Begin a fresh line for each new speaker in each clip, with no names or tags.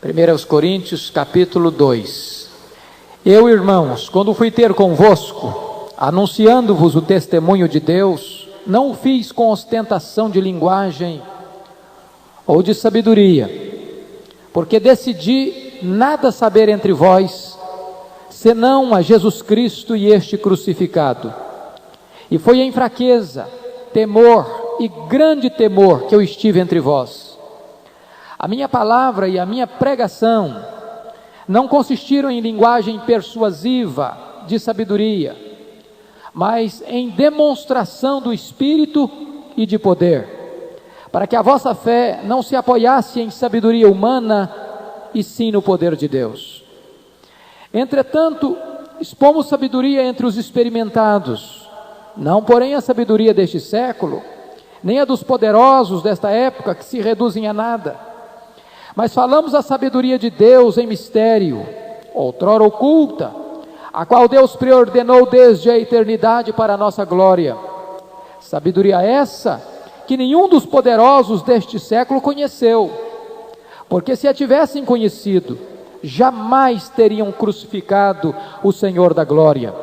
1 Coríntios capítulo 2. Eu, irmãos, quando fui ter convosco, anunciando-vos o testemunho de Deus, não o fiz com ostentação de linguagem ou de sabedoria, porque decidi nada saber entre vós, senão a Jesus Cristo e este crucificado. E foi em fraqueza, temor e grande temor que eu estive entre vós. A minha palavra e a minha pregação não consistiram em linguagem persuasiva de sabedoria, mas em demonstração do Espírito e de poder, para que a vossa fé não se apoiasse em sabedoria humana, e sim no poder de Deus. Entretanto, expomos sabedoria entre os experimentados, não porém a sabedoria deste século, nem a dos poderosos desta época, que se reduzem a nada. Mas falamos a sabedoria de Deus em mistério, outrora oculta, a qual Deus preordenou desde a eternidade para a nossa glória. Sabedoria essa que nenhum dos poderosos deste século conheceu, porque se a tivessem conhecido, jamais teriam crucificado o Senhor da glória.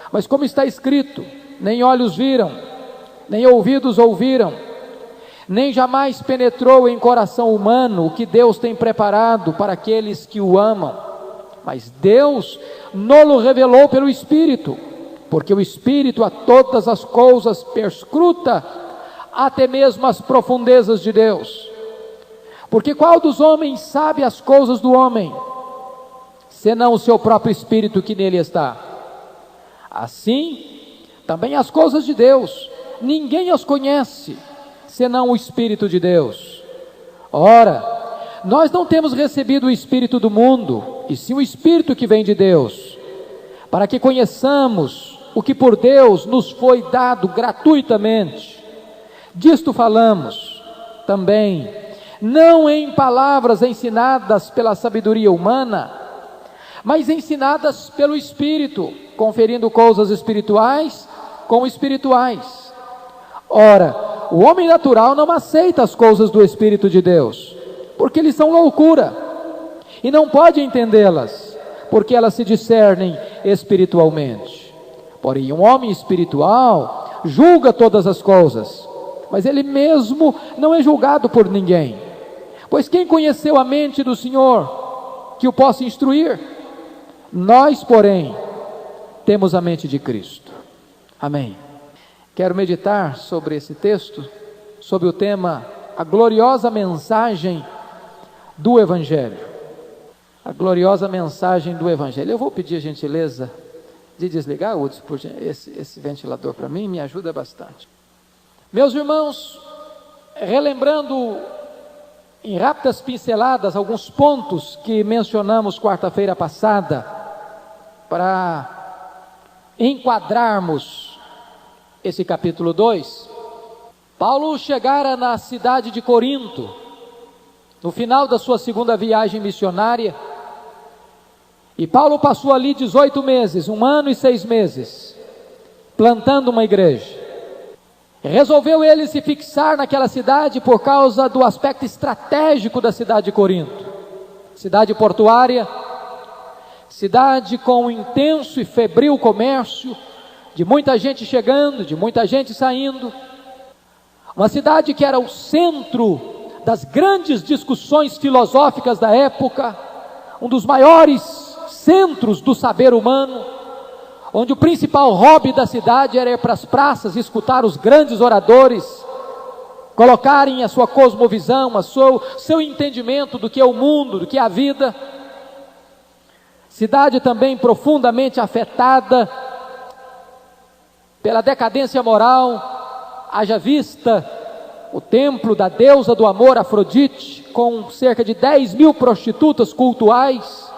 Mas como está escrito, nem olhos viram, nem ouvidos ouviram, nem jamais penetrou em coração humano o que Deus tem preparado para aqueles que o amam. Mas Deus nos revelou pelo Espírito, porque o Espírito a todas as coisas perscruta, até mesmo as profundezas de Deus. Porque qual dos homens sabe as coisas do homem, senão o seu próprio Espírito que nele está? Assim, também as coisas de Deus, ninguém as conhece, senão o Espírito de Deus. Ora, nós não temos recebido o Espírito do mundo, e sim o Espírito que vem de Deus, para que conheçamos o que por Deus nos foi dado gratuitamente. Disto falamos também, não em palavras ensinadas pela sabedoria humana, mas ensinadas pelo Espírito, conferindo coisas espirituais com espirituais. Ora, o homem natural não aceita as coisas do Espírito de Deus, porque eles são loucura, e não pode entendê-las, porque elas se discernem espiritualmente. Porém, um homem espiritual julga todas as coisas, mas ele mesmo não é julgado por ninguém. Pois quem conheceu a mente do Senhor, que o possa instruir? Nós, porém, temos a mente de Cristo. Amém. Quero meditar sobre esse texto, sobre o tema, a gloriosa mensagem do Evangelho. A gloriosa mensagem do Evangelho. Eu vou pedir a gentileza de desligar, Hudson, esse ventilador para mim, me ajuda bastante. Meus irmãos, relembrando em rápidas pinceladas alguns pontos que mencionamos quarta-feira passada, para enquadrarmos esse capítulo 2, Paulo chegara na cidade de Corinto, no final da sua segunda viagem missionária, e Paulo passou ali 18 meses, 1 ano e 6 meses, plantando uma igreja. Resolveu ele se fixar naquela cidade por causa do aspecto estratégico da cidade de Corinto, cidade portuária, cidade com um intenso e febril comércio, de muita gente chegando, de muita gente saindo, uma cidade que era o centro das grandes discussões filosóficas da época, um dos maiores centros do saber humano, onde o principal hobby da cidade era ir para as praças e escutar os grandes oradores, colocarem a sua cosmovisão, seu entendimento do que é o mundo, do que é a vida. Cidade também profundamente afetada pela decadência moral, haja vista o templo da deusa do amor, Afrodite, com cerca de 10.000 prostitutas cultuais,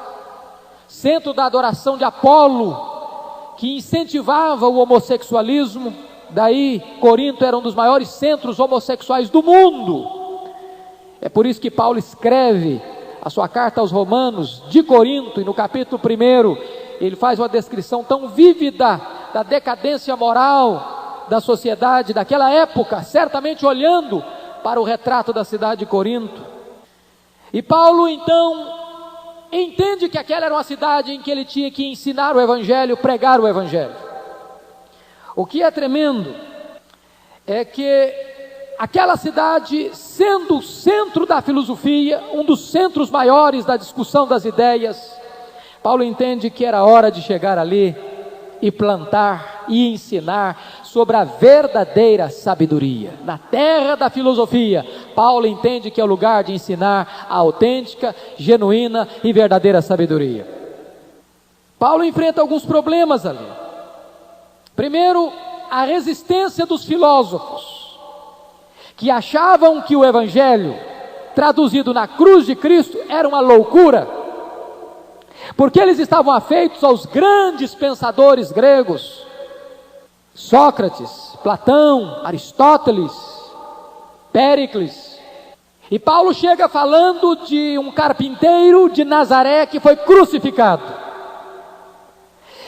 centro da adoração de Apolo, que incentivava o homossexualismo. Daí Corinto era um dos maiores centros homossexuais do mundo. É por isso que Paulo escreve a sua carta aos Romanos de Corinto, e no capítulo 1 ele faz uma descrição tão vívida da decadência moral da sociedade daquela época, certamente olhando para o retrato da cidade de Corinto. E Paulo então entende que aquela era uma cidade em que ele tinha que ensinar o Evangelho, pregar o Evangelho. O que é tremendo é que aquela cidade, sendo o centro da filosofia, um dos centros maiores da discussão das ideias, Paulo entende que era hora de chegar ali e plantar e ensinar sobre a verdadeira sabedoria. Na terra da filosofia, Paulo entende que é o lugar de ensinar a autêntica, genuína e verdadeira sabedoria. Paulo enfrenta alguns problemas ali. Primeiro, a resistência dos filósofos, que achavam que o Evangelho, traduzido na cruz de Cristo, era uma loucura, porque eles estavam afeitos aos grandes pensadores gregos, Sócrates, Platão, Aristóteles, Péricles. E Paulo chega falando de um carpinteiro de Nazaré que foi crucificado,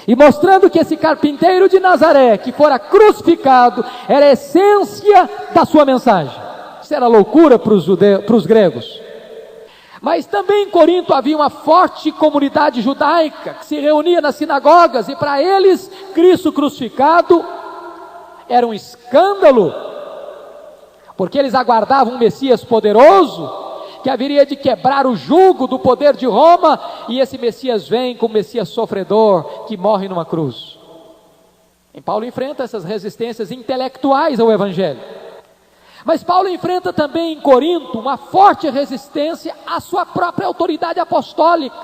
e mostrando que esse carpinteiro de Nazaré, que fora crucificado, era a essência da sua mensagem. Isso era loucura para os gregos. Mas também em Corinto havia uma forte comunidade judaica, que se reunia nas sinagogas, e para eles, Cristo crucificado era um escândalo, porque eles aguardavam um Messias poderoso, que haveria de quebrar o jugo do poder de Roma, e esse Messias vem como Messias sofredor, que morre numa cruz. E Paulo enfrenta essas resistências intelectuais ao Evangelho. Mas Paulo enfrenta também em Corinto uma forte resistência à sua própria autoridade apostólica.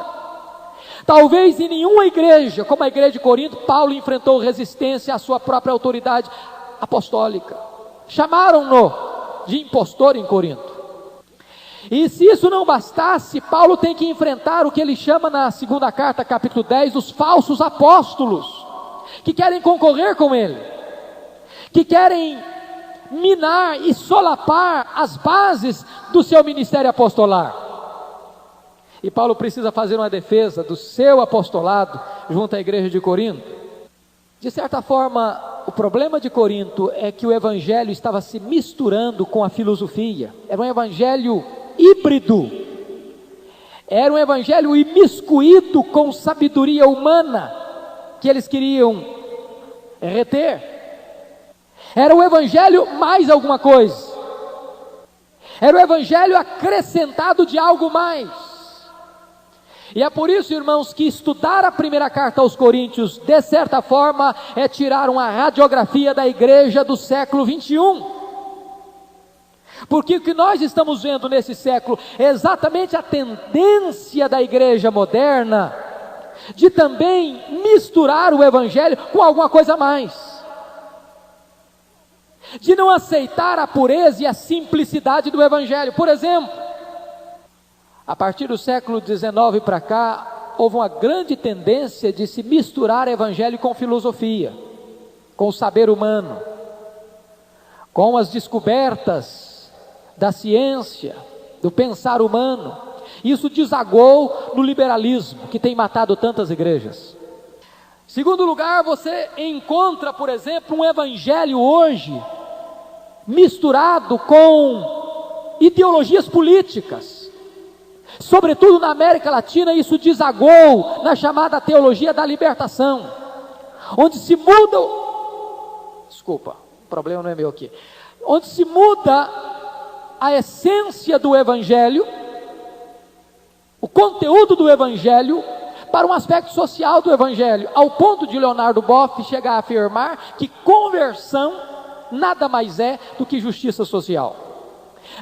Talvez em nenhuma igreja, como a igreja de Corinto, Paulo enfrentou resistência à sua própria autoridade apostólica. Chamaram-no de impostor em Corinto. E se isso não bastasse, Paulo tem que enfrentar o que ele chama na segunda carta, capítulo 10, os falsos apóstolos, que querem concorrer com ele, que querem minar e solapar as bases do seu ministério apostolar. E Paulo precisa fazer uma defesa do seu apostolado junto à igreja de Corinto. De certa forma, o problema de Corinto é que o evangelho estava se misturando com a filosofia. Era um evangelho híbrido, era um evangelho imiscuído com sabedoria humana, que eles queriam reter. Era o evangelho mais alguma coisa, era o evangelho acrescentado de algo mais. E é por isso, irmãos, que estudar a primeira carta aos Coríntios, de certa forma, é tirar uma radiografia da igreja do século 21. Porque o que nós estamos vendo nesse século é exatamente a tendência da igreja moderna de também misturar o evangelho com alguma coisa a mais, de não aceitar a pureza e a simplicidade do evangelho. Por exemplo, a partir do século XIX para cá, houve uma grande tendência de se misturar evangelho com filosofia, com o saber humano, com as descobertas da ciência, do pensar humano. Isso desagou no liberalismo, que tem matado tantas igrejas. Segundo lugar, você encontra, por exemplo, um evangelho hoje misturado com ideologias políticas. Sobretudo na América Latina, isso desagou na chamada teologia da libertação, onde se muda o problema não é meu aqui. Onde se muda a essência do evangelho, o conteúdo do evangelho, para um aspecto social do evangelho, ao ponto de Leonardo Boff chegar a afirmar que conversão nada mais é do que justiça social.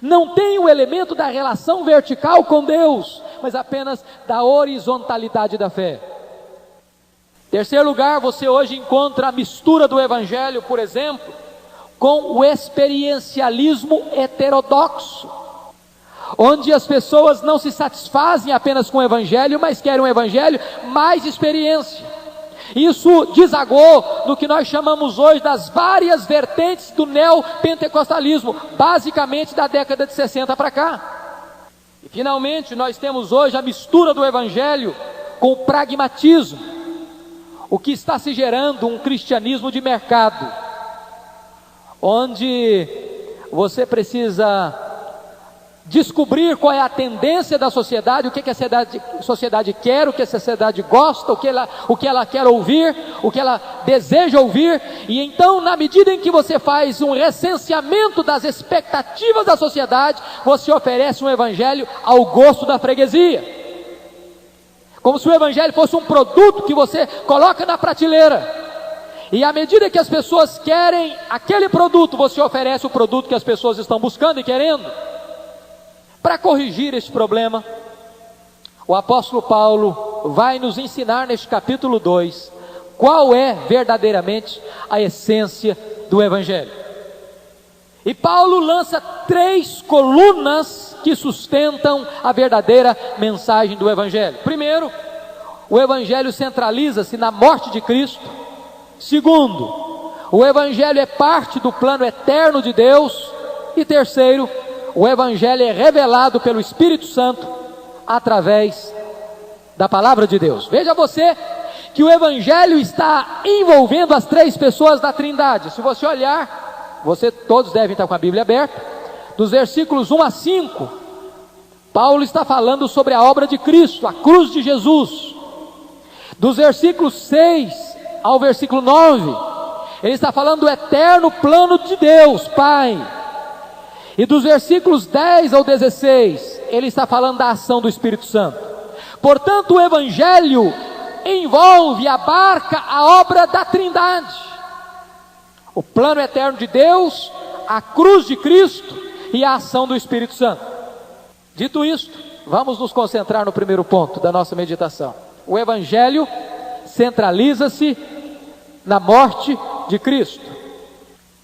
Não tem o elemento da relação vertical com Deus, mas apenas da horizontalidade da fé. Terceiro lugar, você hoje encontra a mistura do evangelho, por exemplo, com o experiencialismo heterodoxo, onde as pessoas não se satisfazem apenas com o evangelho, mas querem um evangelho mais experiência. Isso desagou no que nós chamamos hoje das várias vertentes do neopentecostalismo, basicamente da década de 60 para cá. E finalmente nós temos hoje a mistura do evangelho com o pragmatismo, o que está se gerando um cristianismo de mercado, onde você precisa descobrir qual é a tendência da sociedade, o que a sociedade quer, o que a sociedade gosta, o que ela quer ouvir, o que ela deseja ouvir. E então, na medida em que você faz um recenseamento das expectativas da sociedade, você oferece um evangelho ao gosto da freguesia, como se o evangelho fosse um produto que você coloca na prateleira. E à medida que as pessoas querem aquele produto, você oferece o produto que as pessoas estão buscando e querendo. Para corrigir este problema, o apóstolo Paulo vai nos ensinar neste capítulo 2 qual é verdadeiramente a essência do evangelho. E Paulo lança 3 colunas que sustentam a verdadeira mensagem do evangelho. Primeiro, o evangelho centraliza-se na morte de Cristo. Segundo, o evangelho é parte do plano eterno de Deus. E terceiro, o evangelho é revelado pelo Espírito Santo através da palavra de Deus. Veja você que o evangelho está envolvendo as 3 pessoas da Trindade. Se você olhar, todos devem estar com a Bíblia aberta, dos versículos 1 a 5, Paulo está falando sobre a obra de Cristo, a cruz de Jesus. Dos versículos 6 ao versículo 9, ele está falando do eterno plano de Deus, Pai. E dos versículos 10 ao 16, ele está falando da ação do Espírito Santo. Portanto, o evangelho envolve, abarca a obra da Trindade: o plano eterno de Deus, a cruz de Cristo e a ação do Espírito Santo. Dito isto, vamos nos concentrar no primeiro ponto da nossa meditação. O evangelho centraliza-se na morte de Cristo.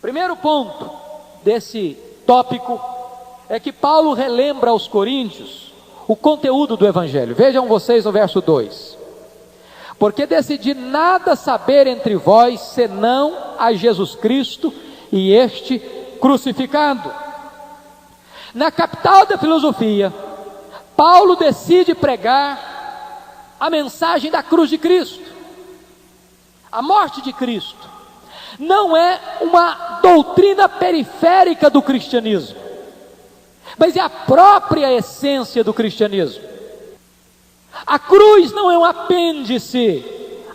Primeiro ponto desse tópico é que Paulo relembra aos coríntios o conteúdo do evangelho. Vejam vocês no verso 2: porque decidi nada saber entre vós senão a Jesus Cristo e este crucificado. Na capital da filosofia, Paulo decide pregar a mensagem da cruz de Cristo. A morte de Cristo não é uma doutrina periférica do cristianismo, mas é a própria essência do cristianismo. A cruz não é um apêndice,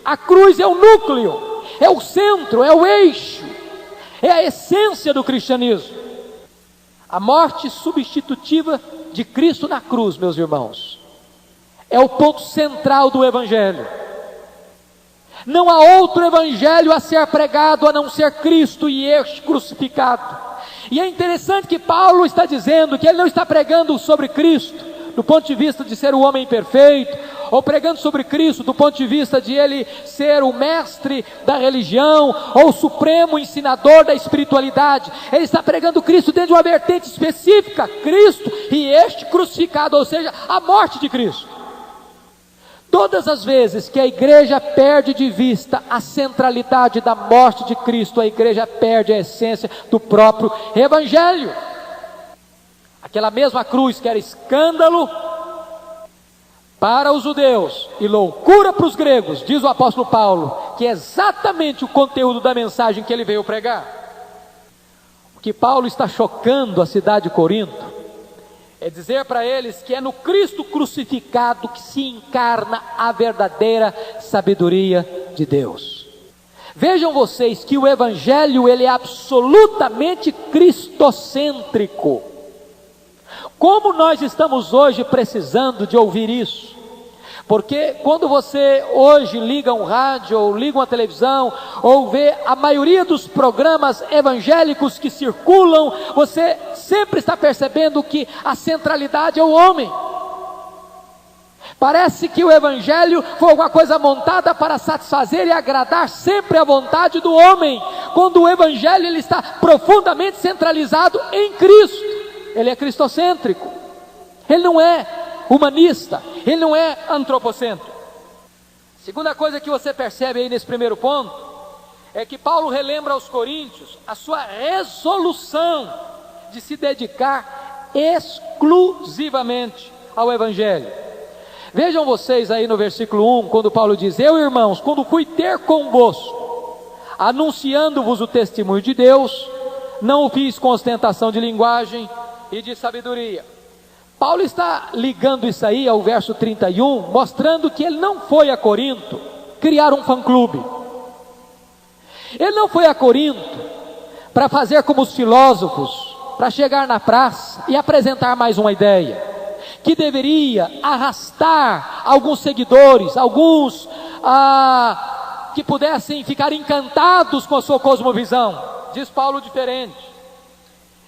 a cruz é o núcleo, é o centro, é o eixo, é a essência do cristianismo. A morte substitutiva de Cristo na cruz, meus irmãos, é o ponto central do evangelho. Não há outro evangelho a ser pregado a não ser Cristo e este crucificado. E é interessante que Paulo está dizendo que ele não está pregando sobre Cristo do ponto de vista de ser o homem perfeito, ou pregando sobre Cristo do ponto de vista de ele ser o mestre da religião, ou o supremo ensinador da espiritualidade. Ele está pregando Cristo dentro de uma vertente específica: Cristo e este crucificado, ou seja, a morte de Cristo. Todas as vezes que a igreja perde de vista a centralidade da morte de Cristo, a igreja perde a essência do próprio evangelho. Aquela mesma cruz que era escândalo para os judeus e loucura para os gregos, diz o apóstolo Paulo, que é exatamente o conteúdo da mensagem que ele veio pregar. O que Paulo está chocando a cidade de Corinto é dizer para eles que é no Cristo crucificado que se encarna a verdadeira sabedoria de Deus. Vejam vocês que o evangelho ele é absolutamente cristocêntrico. Como nós estamos hoje precisando de ouvir isso? Porque quando você hoje liga um rádio, ou liga uma televisão, ou vê a maioria dos programas evangélicos que circulam, você sempre está percebendo que a centralidade é o homem. Parece que o evangelho foi alguma coisa montada para satisfazer e agradar sempre a vontade do homem, quando o evangelho ele está profundamente centralizado em Cristo. Ele é cristocêntrico, ele não é humanista, ele não é antropocêntrico. Segunda coisa que você percebe aí nesse primeiro ponto, é que Paulo relembra aos coríntios a sua resolução de se dedicar exclusivamente ao evangelho. Vejam vocês aí no versículo 1, quando Paulo diz: eu, irmãos, quando fui ter convosco, anunciando-vos o testemunho de Deus, não o fiz com ostentação de linguagem e de sabedoria. Paulo está ligando isso aí ao verso 31, mostrando que ele não foi a Corinto criar um fã-clube. Ele não foi a Corinto para fazer como os filósofos, para chegar na praça e apresentar mais uma ideia, que deveria arrastar alguns seguidores, alguns que pudessem ficar encantados com a sua cosmovisão. Diz Paulo diferente.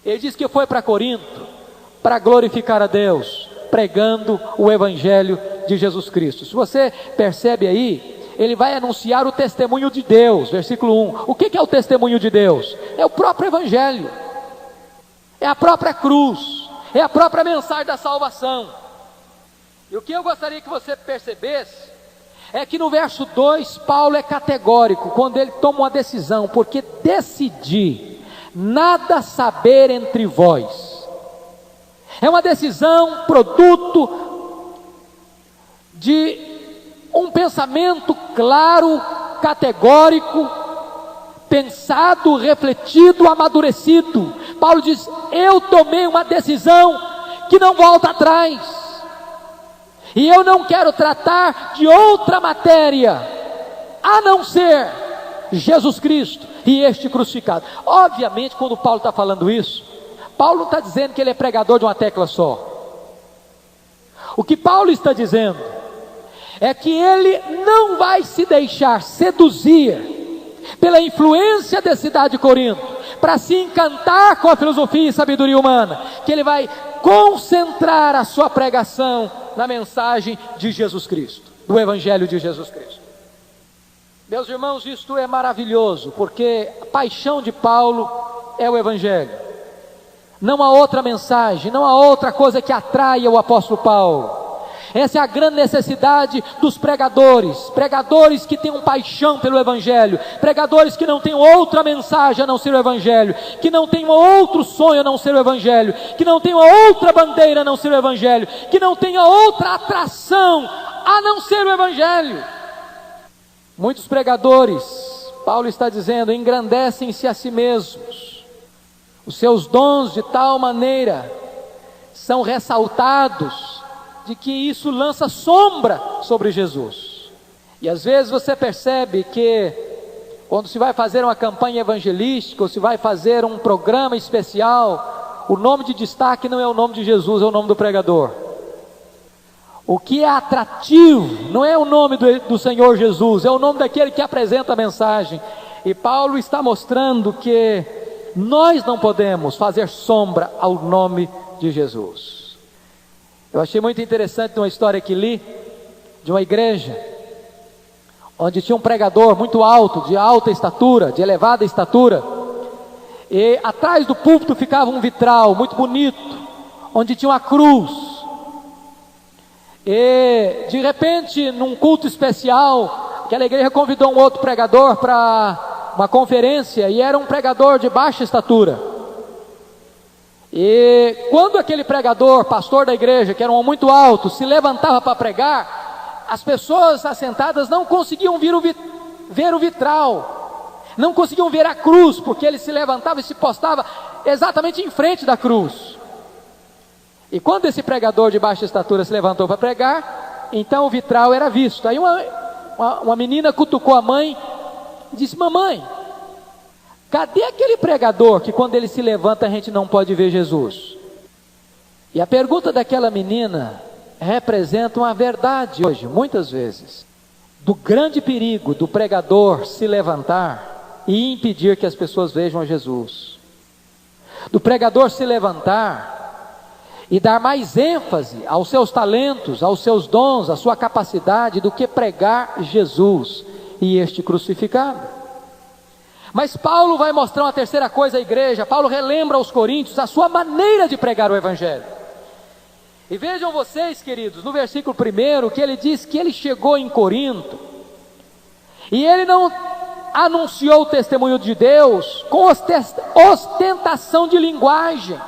Ele diz que foi para Corinto para glorificar a Deus, pregando o Evangelho de Jesus Cristo. Se você percebe aí, ele vai anunciar o testemunho de Deus, versículo 1. O que é o testemunho de Deus? É o próprio Evangelho, é a própria cruz, é a própria mensagem da salvação. E o que eu gostaria que você percebesse, é que no verso 2, Paulo é categórico, quando ele toma uma decisão, porque decidi nada saber entre vós. É uma decisão produto de um pensamento claro, categórico, pensado, refletido, amadurecido. Paulo diz: eu tomei uma decisão que não volta atrás, e eu não quero tratar de outra matéria, a não ser Jesus Cristo e este crucificado. Obviamente, quando Paulo está falando isso, Paulo não está dizendo que ele é pregador de uma tecla só. O que Paulo está dizendo é que ele não vai se deixar seduzir pela influência da cidade de Corinto, para se encantar com a filosofia e sabedoria humana, que ele vai concentrar a sua pregação na mensagem de Jesus Cristo, do Evangelho de Jesus Cristo. Meus irmãos, isto é maravilhoso, porque a paixão de Paulo é o Evangelho. Não há outra mensagem, não há outra coisa que atraia o apóstolo Paulo. Essa é a grande necessidade dos pregadores, pregadores que tenham paixão pelo Evangelho, pregadores que não tenham outra mensagem a não ser o Evangelho, que não tenham outro sonho a não ser o Evangelho, que não tenham outra bandeira a não ser o Evangelho, que não tenham outra atração a não ser o Evangelho. Muitos pregadores, Paulo está dizendo, engrandecem-se a si mesmos. Os seus dons de tal maneira são ressaltados, de que isso lança sombra sobre Jesus. E às vezes você percebe que quando se vai fazer uma campanha evangelística, ou se vai fazer um programa especial, o nome de destaque não é o nome de Jesus, é o nome do pregador. O que é atrativo não é o nome do Senhor Jesus, é o nome daquele que apresenta a mensagem. E Paulo está mostrando que nós não podemos fazer sombra ao nome de Jesus. Eu achei muito interessante uma história que li, de uma igreja, onde tinha um pregador muito alto, de alta estatura, de elevada estatura, e atrás do púlpito ficava um vitral muito bonito, onde tinha uma cruz, e de repente, num culto especial, aquela igreja convidou um outro pregador para uma conferência, e era um pregador de baixa estatura. E quando aquele pregador, pastor da igreja, que era um muito alto, se levantava para pregar, as pessoas assentadas não conseguiam ver o vitral, não conseguiam ver a cruz, porque ele se levantava e se postava exatamente em frente da cruz. E quando esse pregador de baixa estatura se levantou para pregar, então o vitral era visto. Aí uma menina cutucou a mãe e disse: mamãe, cadê aquele pregador que quando ele se levanta a gente não pode ver Jesus? E a pergunta daquela menina representa uma verdade hoje, muitas vezes, do grande perigo do pregador se levantar e impedir que as pessoas vejam a Jesus. Do pregador se levantar e dar mais ênfase aos seus talentos, aos seus dons, à sua capacidade, do que pregar Jesus e este crucificado. Mas Paulo vai mostrar uma terceira coisa à igreja. Paulo relembra aos coríntios a sua maneira de pregar o Evangelho. E vejam vocês, queridos, no versículo 1, que ele diz que ele chegou em Corinto, e ele não anunciou o testemunho de Deus com ostentação de linguagem,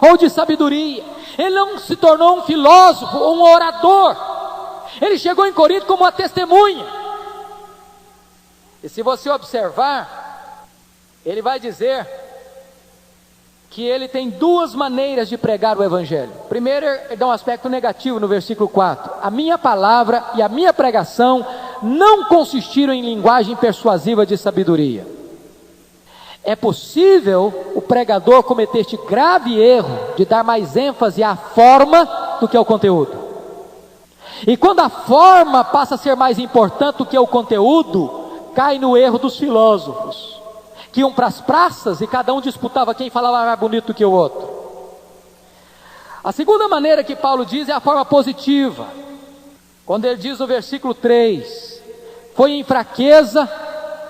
ou de sabedoria. Ele não se tornou um filósofo, ou um orador. Ele chegou em Corinto como uma testemunha. E se você observar, ele vai dizer que ele tem duas maneiras de pregar o evangelho. Primeiro, ele dá um aspecto negativo no versículo 4. A minha palavra e a minha pregação não consistiram em linguagem persuasiva de sabedoria. É possível o pregador cometer este grave erro de dar mais ênfase à forma do que ao conteúdo. E quando a forma passa a ser mais importante do que o conteúdo, cai no erro dos filósofos, que iam para as praças e cada um disputava quem falava mais bonito do que o outro. A segunda maneira que Paulo diz é a forma positiva, quando ele diz no versículo 3, foi em fraqueza,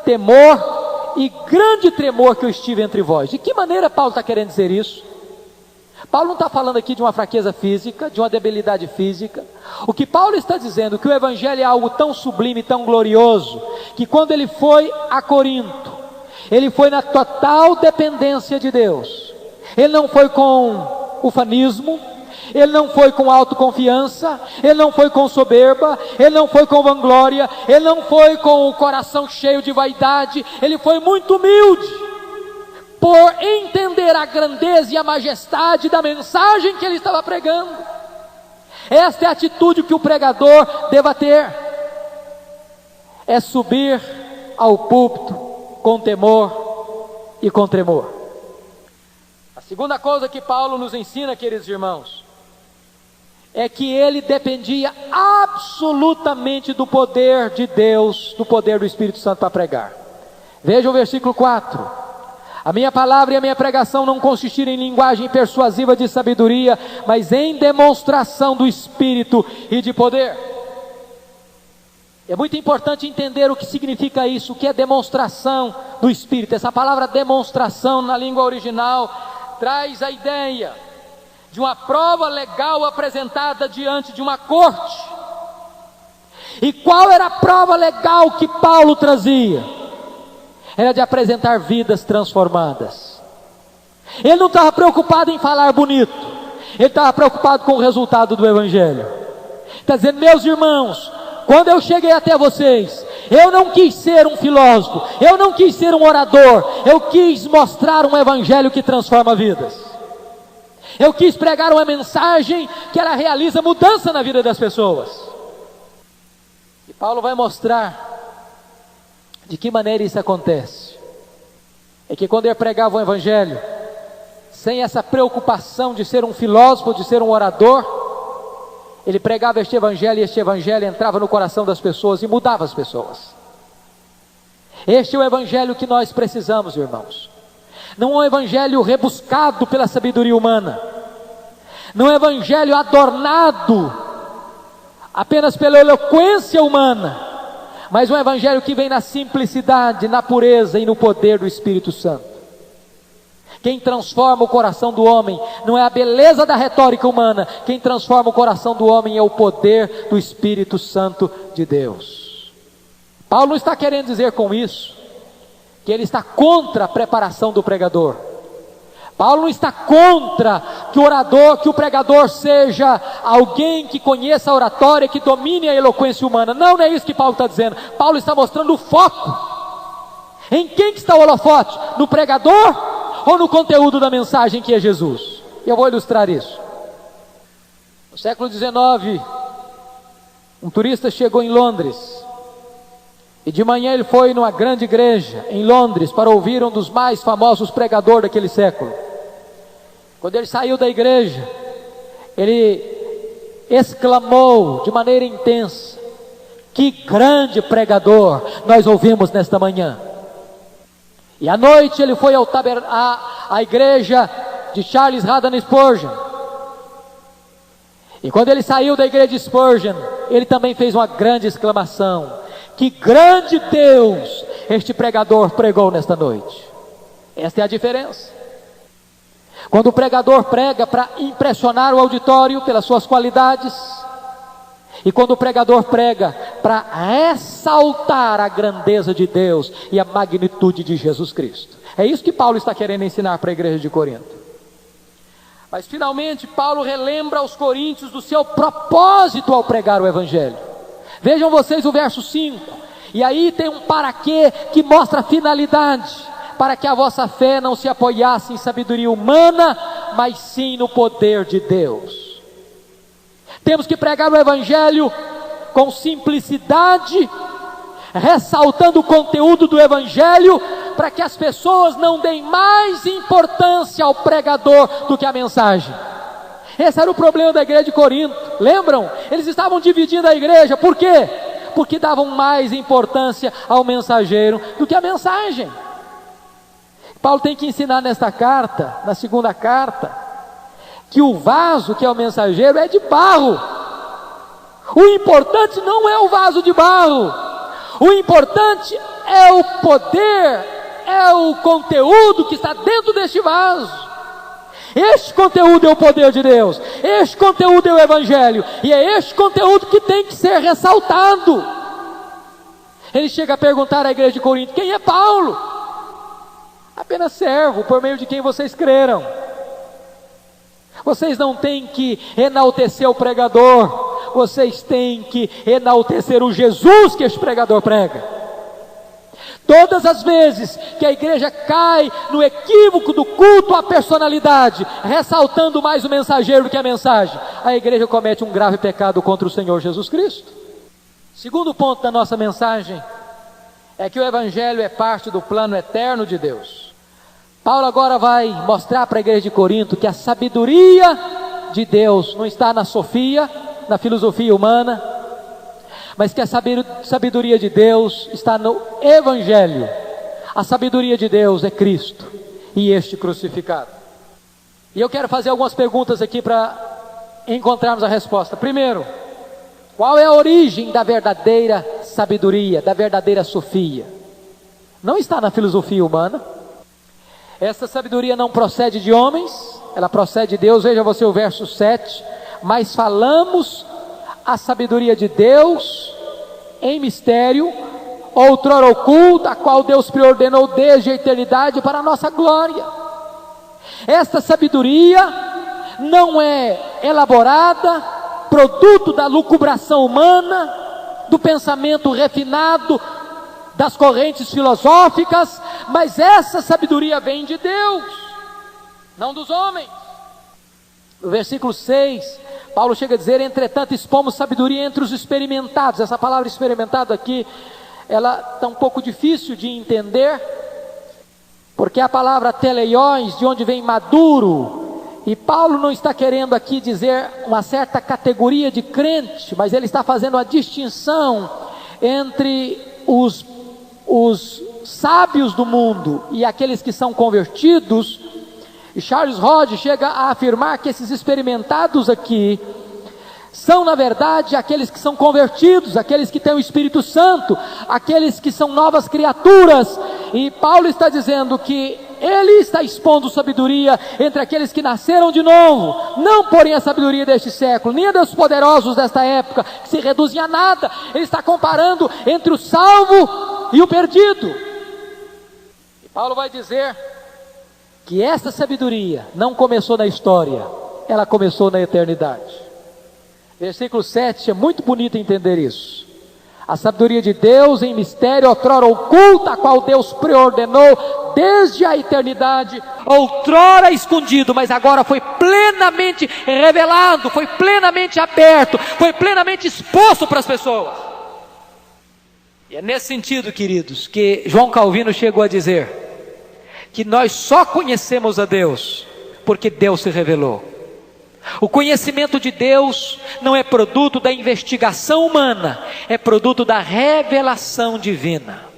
temor e grande tremor que eu estive entre vós. De que maneira Paulo está querendo dizer isso? Paulo não está falando aqui de uma fraqueza física, de uma debilidade física. O que Paulo está dizendo é que o evangelho é algo tão sublime, tão glorioso, que quando ele foi a Corinto, ele foi na total dependência de Deus. Ele não foi com ufanismo, ele não foi com autoconfiança, ele não foi com soberba, ele não foi com vanglória, ele não foi com o coração cheio de vaidade, ele foi muito humilde, por entender a grandeza e a majestade da mensagem que ele estava pregando. Esta é a atitude que o pregador deva ter, é subir ao púlpito com temor e com tremor. A segunda coisa que Paulo nos ensina, queridos irmãos, é que ele dependia absolutamente do poder de Deus, do poder do Espírito Santo para pregar. Veja o versículo 4. A minha palavra e a minha pregação não consistiram em linguagem persuasiva de sabedoria, mas em demonstração do Espírito e de poder. É muito importante entender o que significa isso, o que é demonstração do Espírito. Essa palavra demonstração na língua original traz a ideia de uma prova legal apresentada diante de uma corte. E qual era a prova legal que Paulo trazia? Era de apresentar vidas transformadas. Ele não estava preocupado em falar bonito, ele estava preocupado com o resultado do evangelho. Está dizendo, meus irmãos, quando eu cheguei até vocês, eu não quis ser um filósofo, eu não quis ser um orador, eu quis mostrar um evangelho que transforma vidas. Eu quis pregar uma mensagem que ela realiza mudança na vida das pessoas. E Paulo vai mostrar de que maneira isso acontece. É que quando ele pregava o evangelho, sem essa preocupação de ser um filósofo, de ser um orador, ele pregava este evangelho e este evangelho entrava no coração das pessoas e mudava as pessoas. Este é o evangelho que nós precisamos, irmãos. Não é um evangelho rebuscado pela sabedoria humana, não é um evangelho adornado apenas pela eloquência humana, mas um evangelho que vem na simplicidade, na pureza e no poder do Espírito Santo. Quem transforma o coração do homem não é a beleza da retórica humana, quem transforma o coração do homem é o poder do Espírito Santo de Deus. Paulo não está querendo dizer com isso que ele está contra a preparação do pregador. Paulo não está contra que o pregador seja alguém que conheça a oratória, que domine a eloquência humana. Não é isso que Paulo está dizendo. Paulo está mostrando o foco. Em quem que está o holofote? No pregador ou no conteúdo da mensagem que é Jesus? Eu vou ilustrar isso. No século XIX, um turista chegou em Londres. E de manhã ele foi numa grande igreja em Londres para ouvir um dos mais famosos pregadores daquele século. Quando ele saiu da igreja, ele exclamou de maneira intensa: que grande pregador nós ouvimos nesta manhã. E à noite ele foi à igreja de Charles Haddon Spurgeon. E quando ele saiu da igreja de Spurgeon, ele também fez uma grande exclamação: que grande Deus este pregador pregou nesta noite. Esta é a diferença. Quando o pregador prega para impressionar o auditório pelas suas qualidades, e quando o pregador prega para ressaltar a grandeza de Deus e a magnitude de Jesus Cristo. É isso que Paulo está querendo ensinar para a igreja de Corinto. Mas finalmente Paulo relembra aos coríntios do seu propósito ao pregar o evangelho. Vejam vocês o verso 5, e aí tem um para quê que mostra a finalidade. para que a vossa fé não se apoiasse em sabedoria humana, mas sim no poder de Deus. Temos que pregar o Evangelho com simplicidade, ressaltando o conteúdo do Evangelho, para que as pessoas não deem mais importância ao pregador do que à mensagem. Esse era o problema da igreja de Corinto, lembram? Eles estavam dividindo a igreja, por quê? Porque davam mais importância ao mensageiro do que à mensagem. Paulo tem que ensinar nesta carta, na segunda carta, que o vaso que é o mensageiro é de barro. O importante não é o vaso de barro, o importante é o poder, é o conteúdo que está dentro deste vaso. Este conteúdo é o poder de Deus, este conteúdo é o Evangelho, e é este conteúdo que tem que ser ressaltado. Ele chega a perguntar à igreja de Corinto: quem é Paulo? Apenas servo, por meio de quem vocês creram. Vocês não têm que enaltecer o pregador, vocês têm que enaltecer o Jesus que este pregador prega. Todas as vezes que a igreja cai no equívoco do culto à personalidade, ressaltando mais o mensageiro do que a mensagem, a igreja comete um grave pecado contra o Senhor Jesus Cristo. Segundo ponto da nossa mensagem é que o Evangelho é parte do plano eterno de Deus. Paulo agora vai mostrar para a igreja de Corinto que a sabedoria de Deus não está na sofia, na filosofia humana, mas que a sabedoria de Deus está no Evangelho. A sabedoria de Deus é Cristo e este crucificado. E eu quero fazer algumas perguntas aqui para encontrarmos a resposta. Primeiro, qual é a origem da verdadeira sabedoria, da verdadeira sofia? Não está na filosofia humana. Essa sabedoria não procede de homens, ela procede de Deus. Veja você o verso 7. Mas falamos a sabedoria de Deus em mistério, outrora oculta, a qual Deus preordenou desde a eternidade para a nossa glória. Esta sabedoria não é elaborada, produto da lucubração humana, do pensamento refinado, das correntes filosóficas, mas essa sabedoria vem de Deus, não dos homens. No versículo 6, Paulo chega a dizer: entretanto expomos sabedoria entre os experimentados. Essa palavra experimentado aqui, ela está um pouco difícil de entender, porque a palavra teleios, de onde vem maduro, e Paulo não está querendo aqui dizer uma certa categoria de crente, mas ele está fazendo a distinção entre os sábios do mundo e aqueles que são convertidos. E Charles Hodge chega a afirmar que esses experimentados aqui são na verdade aqueles que são convertidos, aqueles que têm o Espírito Santo, aqueles que são novas criaturas. E Paulo está dizendo que ele está expondo sabedoria entre aqueles que nasceram de novo, não porém a sabedoria deste século, nem a dos poderosos desta época, que se reduzem a nada. Ele está comparando entre o salvo e o perdido. E Paulo vai dizer que essa sabedoria não começou na história, ela começou na eternidade. Versículo 7, é muito bonito entender isso. A sabedoria de Deus em mistério, outrora oculta, a qual Deus preordenou desde a eternidade, outrora escondido, mas agora foi plenamente revelado, foi plenamente aberto, foi plenamente exposto para as pessoas. E é nesse sentido, queridos, que João Calvino chegou a dizer que nós só conhecemos a Deus porque Deus se revelou. O conhecimento de Deus não é produto da investigação humana, é produto da revelação divina.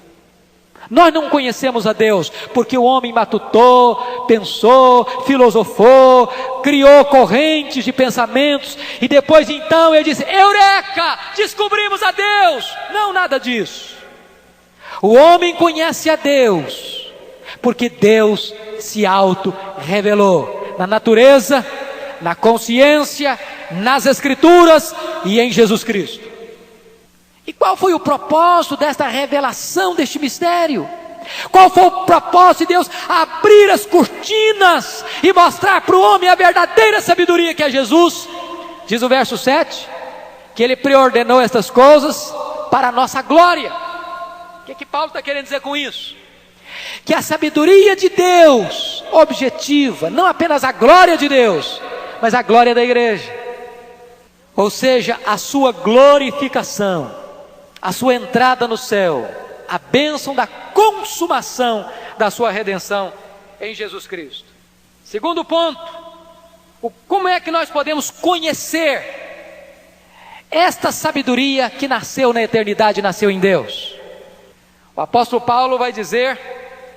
Nós não conhecemos a Deus porque o homem matutou, pensou, filosofou, criou correntes de pensamentos e depois então ele disse: eureka, descobrimos a Deus. Não, nada disso. O homem conhece a Deus porque Deus se auto-revelou na natureza, na consciência, nas Escrituras e em Jesus Cristo. E qual foi o propósito desta revelação, deste mistério? Qual foi o propósito de Deus abrir as cortinas e mostrar para o homem a verdadeira sabedoria que é Jesus? Diz o verso 7, que Ele preordenou estas coisas para a nossa glória. O que Paulo está querendo dizer com isso? que a sabedoria de Deus objetiva não apenas a glória de Deus, mas a glória da igreja, ou seja, a sua glorificação, a sua entrada no céu, a bênção da consumação da sua redenção em Jesus Cristo. Segundo ponto, como é que nós podemos conhecer esta sabedoria que nasceu na eternidade, nasceu em Deus? O apóstolo Paulo vai dizer,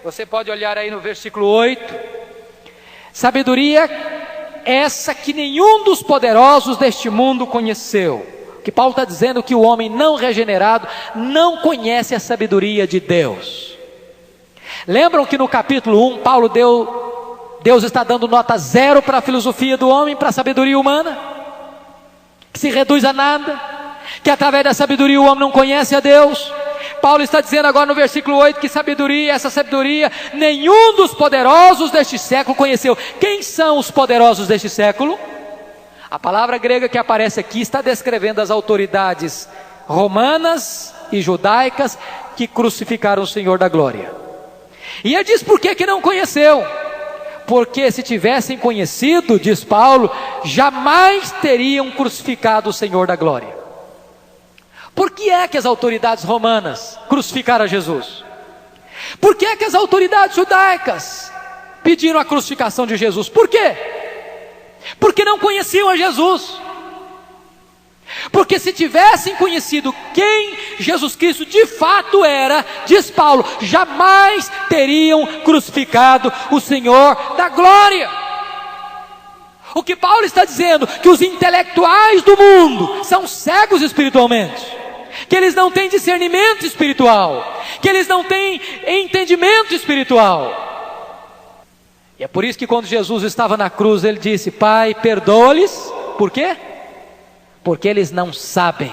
você pode olhar aí no versículo 8, sabedoria essa que nenhum dos poderosos deste mundo conheceu. Que Paulo está dizendo que o homem não regenerado não conhece a sabedoria de Deus. Lembram que no capítulo 1, Deus está dando nota 0 para a filosofia do homem, para a sabedoria humana, que se reduz a nada, que através da sabedoria o homem não conhece a Deus. Paulo está dizendo agora no versículo 8 que essa sabedoria, nenhum dos poderosos deste século conheceu. Quem são os poderosos deste século? A palavra grega que aparece aqui está descrevendo as autoridades romanas e judaicas que crucificaram o Senhor da glória. E ele diz por que não conheceu? Porque se tivessem conhecido, diz Paulo, jamais teriam crucificado o Senhor da glória. Por que é que as autoridades romanas crucificaram Jesus? Por que é que as autoridades judaicas pediram a crucificação de Jesus? Por quê? Porque não conheciam a Jesus. Porque se tivessem conhecido quem Jesus Cristo de fato era, diz Paulo, jamais teriam crucificado o Senhor da glória. O que Paulo está dizendo, que os intelectuais do mundo são cegos espiritualmente, que eles não têm discernimento espiritual, que eles não têm entendimento espiritual. E é por isso que quando Jesus estava na cruz, ele disse, Pai, perdoa-lhes. Por quê? Porque eles não sabem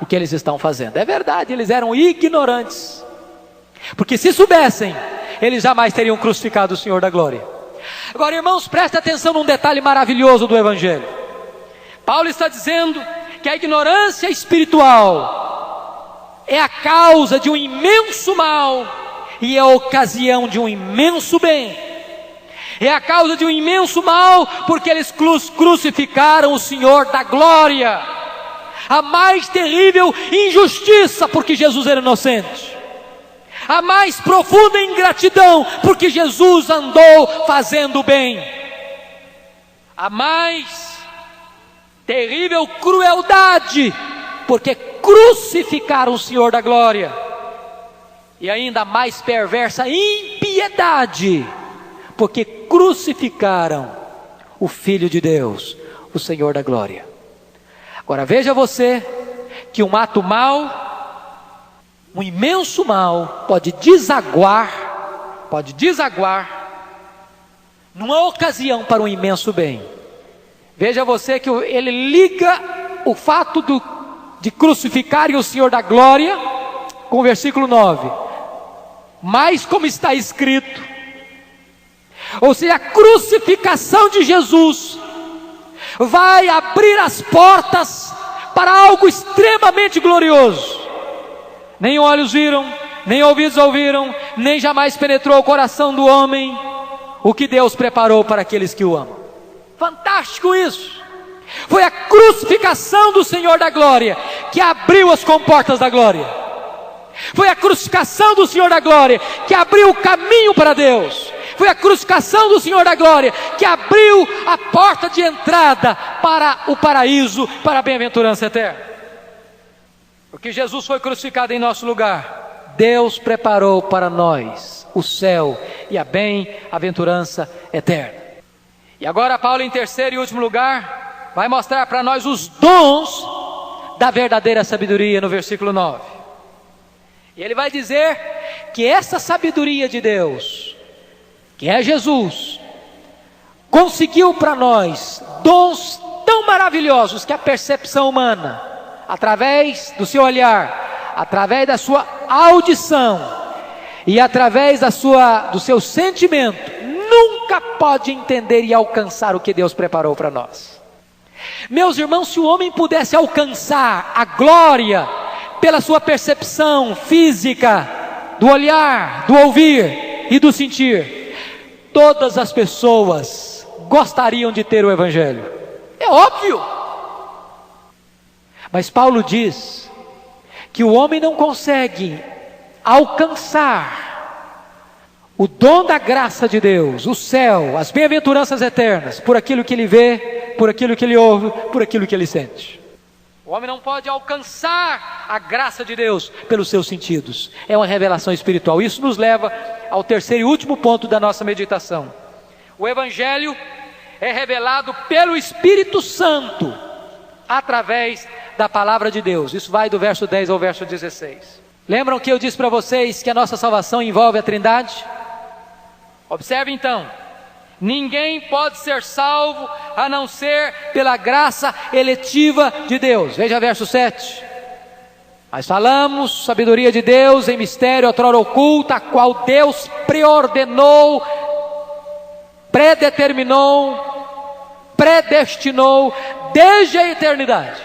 o que eles estão fazendo. É verdade, eles eram ignorantes. Porque se soubessem, eles jamais teriam crucificado o Senhor da glória. Agora, irmãos, prestem atenção num detalhe maravilhoso do Evangelho. Paulo está dizendo que a ignorância espiritual é a causa de um imenso mal e é a ocasião de um imenso bem. É a causa de um imenso mal, porque eles crucificaram o Senhor da glória. A mais terrível injustiça, porque Jesus era inocente. A mais profunda ingratidão, porque Jesus andou fazendo bem. A mais terrível crueldade, porque crucificaram o Senhor da glória. E ainda a mais perversa impiedade, porque crucificaram o Filho de Deus, o Senhor da glória. Agora veja você, que um ato mau, um imenso mal, pode desaguar numa ocasião para um imenso bem. Veja você que ele liga o fato de crucificarem o Senhor da glória com o versículo 9. Mas como está escrito, ou seja, a crucificação de Jesus vai abrir as portas para algo extremamente glorioso. Nem olhos viram, nem ouvidos ouviram, nem jamais penetrou o coração do homem o que Deus preparou para aqueles que o amam. Fantástico isso! Foi a crucificação do Senhor da glória que abriu as comportas da glória. Foi a crucificação do Senhor da glória que abriu o caminho para Deus. Foi a crucificação do Senhor da glória que abriu a porta de entrada para o paraíso, para a bem-aventurança eterna. Porque Jesus foi crucificado em nosso lugar, Deus preparou para nós o céu e a bem-aventurança eterna. E agora Paulo, em terceiro e último lugar, vai mostrar para nós os dons da verdadeira sabedoria no versículo 9. E ele vai dizer que essa sabedoria de Deus, que é Jesus, conseguiu para nós dons tão maravilhosos que a percepção humana, através do seu olhar, através da sua audição e através do seu sentimento, nunca pode entender e alcançar o que Deus preparou para nós. Meus irmãos, se o homem pudesse alcançar a glória pela sua percepção física, do olhar, do ouvir, e do sentir. Todas as pessoas gostariam de ter o Evangelho. É óbvio. Mas Paulo diz que o homem não consegue alcançar o dom da graça de Deus, o céu, as bem-aventuranças eternas, por aquilo que ele vê, por aquilo que ele ouve, por aquilo que ele sente. O homem não pode alcançar a graça de Deus pelos seus sentidos. É uma revelação espiritual. Isso nos leva ao terceiro e último ponto da nossa meditação. O Evangelho é revelado pelo Espírito Santo, através da palavra de Deus. Isso vai do verso 10 ao verso 16. Lembram que eu disse para vocês que a nossa salvação envolve a Trindade? Observe então, ninguém pode ser salvo a não ser pela graça eletiva de Deus. Veja verso 7. Mas falamos sabedoria de Deus em mistério outrora oculta, a qual Deus preordenou, predeterminou, predestinou desde a eternidade.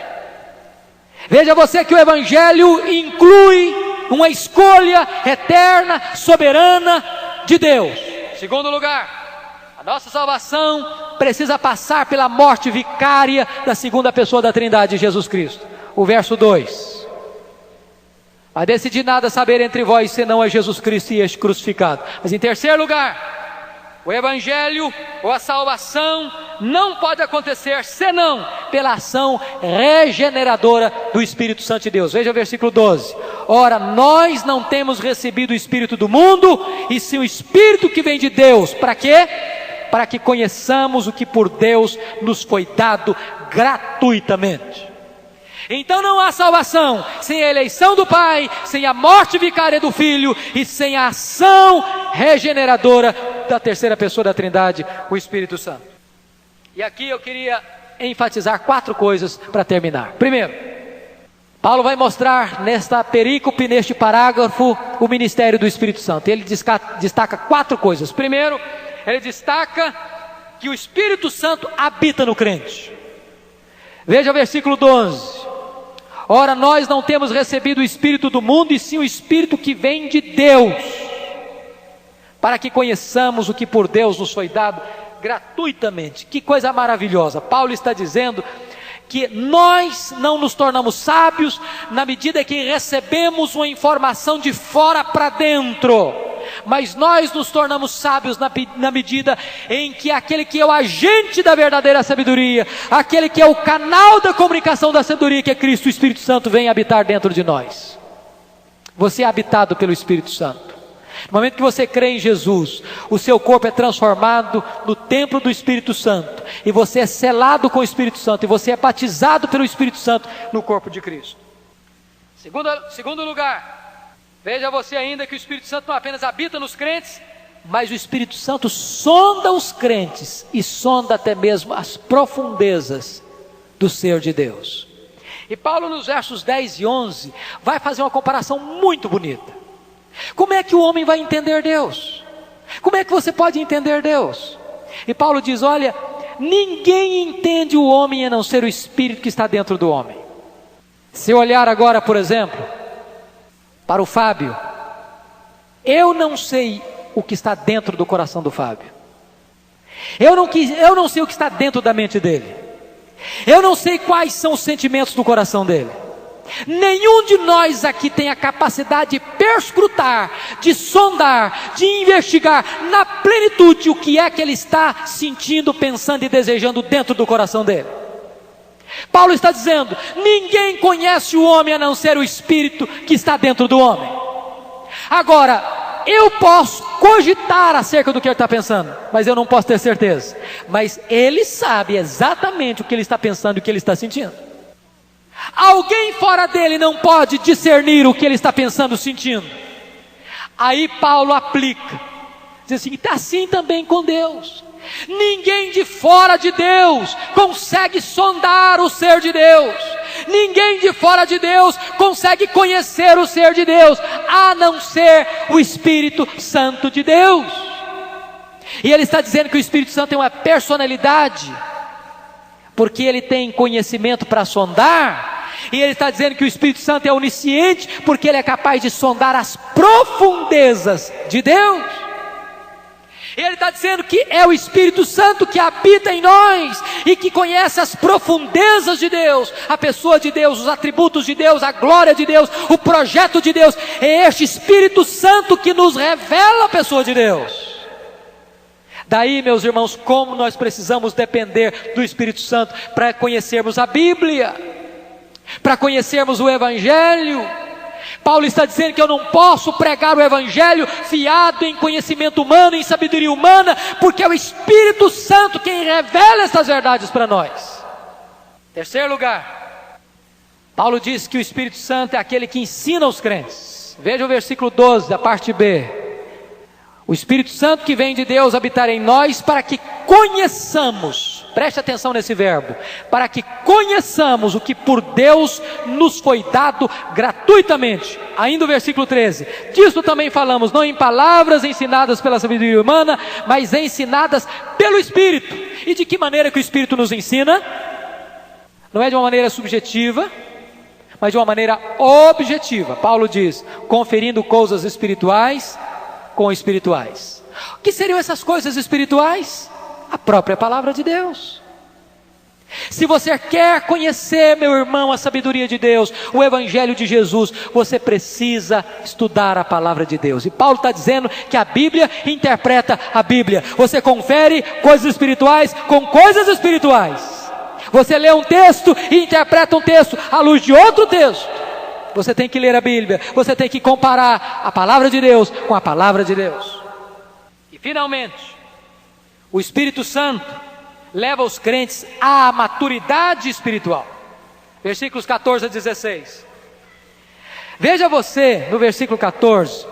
Veja você que o Evangelho inclui uma escolha eterna, soberana de Deus. Segundo lugar, a nossa salvação precisa passar pela morte vicária da segunda pessoa da Trindade, Jesus Cristo. O verso 2. Mas decidi nada saber entre vós, senão é Jesus Cristo e este crucificado. Mas em terceiro lugar, o Evangelho ou a salvação não pode acontecer senão pela ação regeneradora do Espírito Santo de Deus. Veja o versículo 12. Ora, nós não temos recebido o Espírito do mundo, e sim o Espírito que vem de Deus. Para quê? Para que conheçamos o que por Deus nos foi dado gratuitamente. Então não há salvação sem a eleição do Pai, sem a morte vicária do Filho e sem a ação regeneradora da terceira pessoa da Trindade, o Espírito Santo. E aqui eu queria enfatizar 4 coisas para terminar. Primeiro, Paulo vai mostrar nesta perícope, neste parágrafo, o ministério do Espírito Santo. Ele destaca 4 coisas. Primeiro, ele destaca que o Espírito Santo habita no crente. Veja o versículo 12. Ora, nós não temos recebido o Espírito do mundo, e sim o Espírito que vem de Deus, para que conheçamos o que por Deus nos foi dado gratuitamente. Que coisa maravilhosa. Paulo está dizendo que nós não nos tornamos sábios na medida que recebemos uma informação de fora para dentro, mas nós nos tornamos sábios na medida em que aquele que é o agente da verdadeira sabedoria, aquele que é o canal da comunicação da sabedoria, que é Cristo, o Espírito Santo, vem habitar dentro de nós. Você é habitado pelo Espírito Santo. No momento que você crê em Jesus, o seu corpo é transformado no templo do Espírito Santo, e você é selado com o Espírito Santo, e você é batizado pelo Espírito Santo no corpo de Cristo. Segundo lugar, veja você ainda que o Espírito Santo não apenas habita nos crentes, mas o Espírito Santo sonda os crentes, e sonda até mesmo as profundezas do ser de Deus. E Paulo, nos versos 10 e 11, vai fazer uma comparação muito bonita. Como é que o homem vai entender Deus? Como é que você pode entender Deus? E Paulo diz, olha, ninguém entende o homem a não ser o Espírito que está dentro do homem. Se eu olhar agora, por exemplo, para o Fábio, eu não sei o que está dentro do coração do Fábio. Eu não sei o que está dentro da mente dele. Eu não sei quais são os sentimentos do coração dele. Nenhum de nós aqui tem a capacidade de perscrutar, de sondar, de investigar na plenitude o que é que ele está sentindo, pensando e desejando dentro do coração dele. Paulo está dizendo, ninguém conhece o homem a não ser o Espírito que está dentro do homem. Agora, eu posso cogitar acerca do que ele está pensando, mas eu não posso ter certeza. Mas ele sabe exatamente o que ele está pensando e o que ele está sentindo. Alguém fora dele não pode discernir o que ele está pensando, sentindo. Aí Paulo aplica, diz assim, está assim também com Deus. Ninguém de fora de Deus consegue sondar o ser de Deus. Ninguém de fora de Deus consegue conhecer o ser de Deus, a não ser o Espírito Santo de Deus. E ele está dizendo que o Espírito Santo tem uma personalidade, porque ele tem conhecimento para sondar. E ele está dizendo que o Espírito Santo é onisciente, porque ele é capaz de sondar as profundezas de Deus. Ele está dizendo que é o Espírito Santo que habita em nós e que conhece as profundezas de Deus, a pessoa de Deus, os atributos de Deus, a glória de Deus, o projeto de Deus. É este Espírito Santo que nos revela a pessoa de Deus. Daí, meus irmãos, como nós precisamos depender do Espírito Santo para conhecermos a Bíblia, para conhecermos o Evangelho. Paulo está dizendo que eu não posso pregar o Evangelho fiado em conhecimento humano, em sabedoria humana, porque é o Espírito Santo quem revela essas verdades para nós. Terceiro lugar, Paulo diz que o Espírito Santo é aquele que ensina os crentes. Veja o versículo 12, da parte B. O Espírito Santo que vem de Deus habitar em nós para que conheçamos, preste atenção nesse verbo, para que conheçamos o que por Deus nos foi dado gratuitamente. Ainda o versículo 13, disso também falamos, não em palavras ensinadas pela sabedoria humana, mas ensinadas pelo Espírito. E de que maneira que o Espírito nos ensina? Não é de uma maneira subjetiva, mas de uma maneira objetiva. Paulo diz, conferindo coisas espirituais com espirituais. O que seriam essas coisas espirituais? A própria palavra de Deus. Se você quer conhecer, meu irmão, a sabedoria de Deus, o Evangelho de Jesus, você precisa estudar a palavra de Deus. E Paulo está dizendo que a Bíblia interpreta a Bíblia. Você confere coisas espirituais com coisas espirituais. Você lê um texto e interpreta um texto à luz de outro texto. Você tem que ler a Bíblia, você tem que comparar a palavra de Deus com a palavra de Deus. E finalmente, o Espírito Santo leva os crentes à maturidade espiritual. Versículos 14 a 16. Veja você, no versículo 14,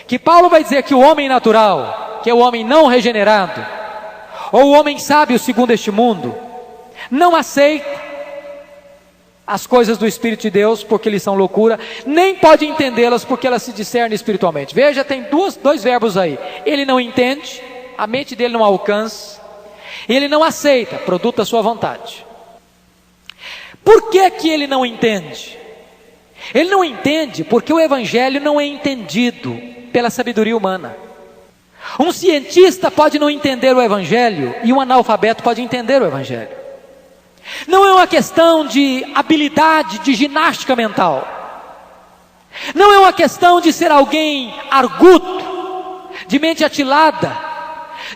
que Paulo vai dizer que o homem natural, que é o homem não regenerado, ou o homem sábio segundo este mundo, não aceita as coisas do Espírito de Deus, porque eles são loucura, nem pode entendê-las, porque elas se discernem espiritualmente. Veja, tem dois verbos aí. Ele não entende, a mente dele não alcança, ele não aceita, produto da sua vontade. Por que que ele não entende? Ele não entende porque o Evangelho não é entendido pela sabedoria humana. Um cientista pode não entender o Evangelho, e um analfabeto pode entender o Evangelho. Não é uma questão de habilidade, de ginástica mental. Não é uma questão de ser alguém arguto, de mente atilada,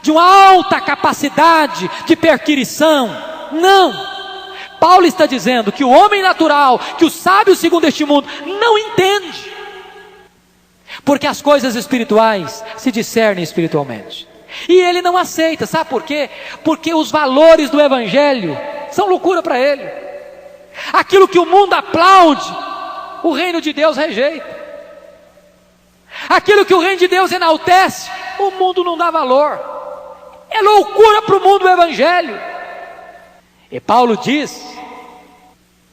de uma alta capacidade de perquirição. Não. Paulo está dizendo que o homem natural, que o sábio segundo este mundo, não entende. Porque as coisas espirituais se discernem espiritualmente. E ele não aceita, sabe por quê? Porque os valores do Evangelho são loucura para ele. Aquilo que o mundo aplaude, o reino de Deus rejeita. Aquilo que o reino de Deus enaltece, o mundo não dá valor. É loucura para o mundo o Evangelho. E Paulo diz,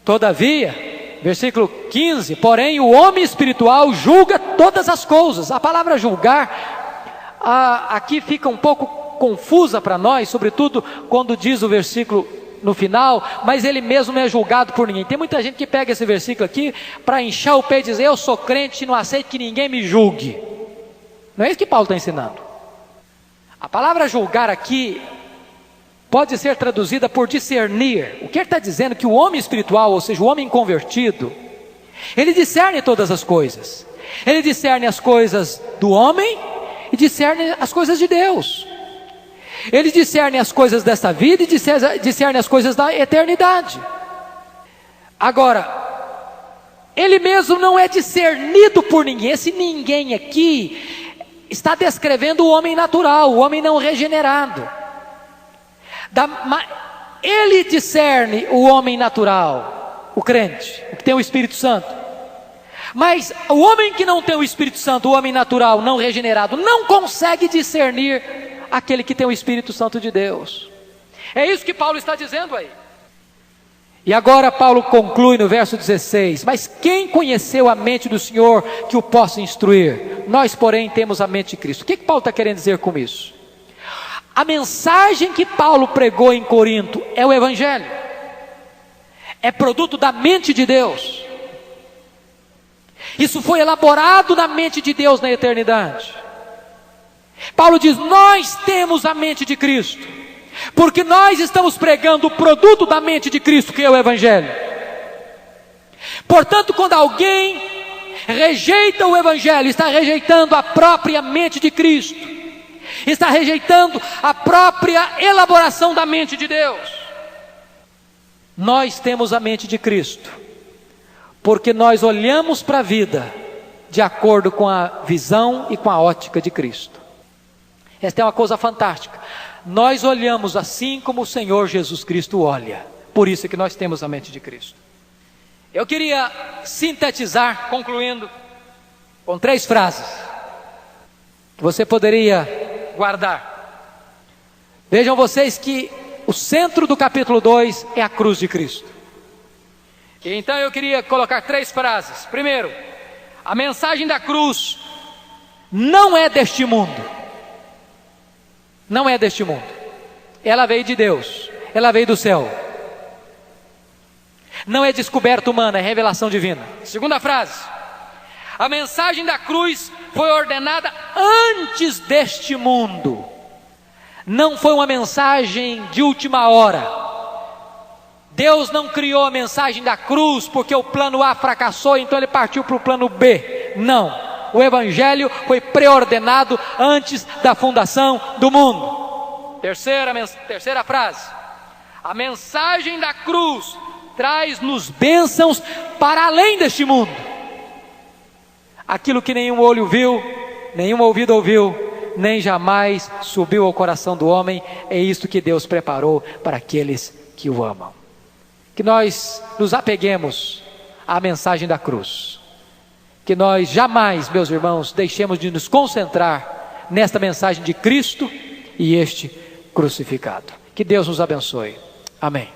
todavia, versículo 15, porém o homem espiritual julga todas as coisas. A palavra julgar, aqui fica um pouco confusa para nós, sobretudo quando diz o versículo no final, mas ele mesmo não é julgado por ninguém. Tem muita gente que pega esse versículo aqui para inchar o pé e dizer, eu sou crente e não aceito que ninguém me julgue. Não é isso que Paulo está ensinando. A palavra julgar aqui pode ser traduzida por discernir. O que ele está dizendo é que o homem espiritual, ou seja, o homem convertido, ele discerne todas as coisas. Ele discerne as coisas do homem e discerne as coisas de Deus. Ele discerne as coisas desta vida e discerne as coisas da eternidade. Agora, ele mesmo não é discernido por ninguém. Esse ninguém aqui está descrevendo o homem natural, o homem não regenerado. Ele discerne o homem natural, o crente, o que tem o Espírito Santo. Mas o homem que não tem o Espírito Santo, o homem natural, não regenerado, não consegue discernir aquele que tem o Espírito Santo de Deus. É isso que Paulo está dizendo aí. E agora Paulo conclui no verso 16, mas quem conheceu a mente do Senhor que o possa instruir? Nós, porém, temos a mente de Cristo. O que Paulo está querendo dizer com isso? A mensagem que Paulo pregou em Corinto é o Evangelho. É produto da mente de Deus. Isso foi elaborado na mente de Deus na eternidade. Paulo diz: nós temos a mente de Cristo, porque nós estamos pregando o produto da mente de Cristo, que é o Evangelho. Portanto, quando alguém rejeita o Evangelho, está rejeitando a própria mente de Cristo, está rejeitando a própria elaboração da mente de Deus. Nós temos a mente de Cristo, porque nós olhamos para a vida de acordo com a visão e com a ótica de Cristo. Esta é uma coisa fantástica. Nós olhamos assim como o Senhor Jesus Cristo olha. Por isso é que nós temos a mente de Cristo. Eu queria sintetizar, concluindo, com 3 frases que você poderia guardar. Vejam vocês que o centro do capítulo 2 é a cruz de Cristo. E então eu queria colocar 3 frases. Primeiro, a mensagem da cruz não é deste mundo. Não é deste mundo. Ela veio de Deus, ela veio do céu. Não é descoberta humana, é revelação divina. Segunda frase: a mensagem da cruz foi ordenada antes deste mundo. Não foi uma mensagem de última hora. Deus não criou a mensagem da cruz porque o plano A fracassou, então ele partiu para o plano B. Não, o Evangelho foi preordenado antes da fundação do mundo. Terceira frase: a mensagem da cruz traz-nos bênçãos para além deste mundo. Aquilo que nenhum olho viu, nenhum ouvido ouviu, nem jamais subiu ao coração do homem, é isto que Deus preparou para aqueles que o amam. Que nós nos apeguemos à mensagem da cruz. Que nós jamais, meus irmãos, deixemos de nos concentrar nesta mensagem de Cristo e este crucificado. Que Deus nos abençoe. Amém.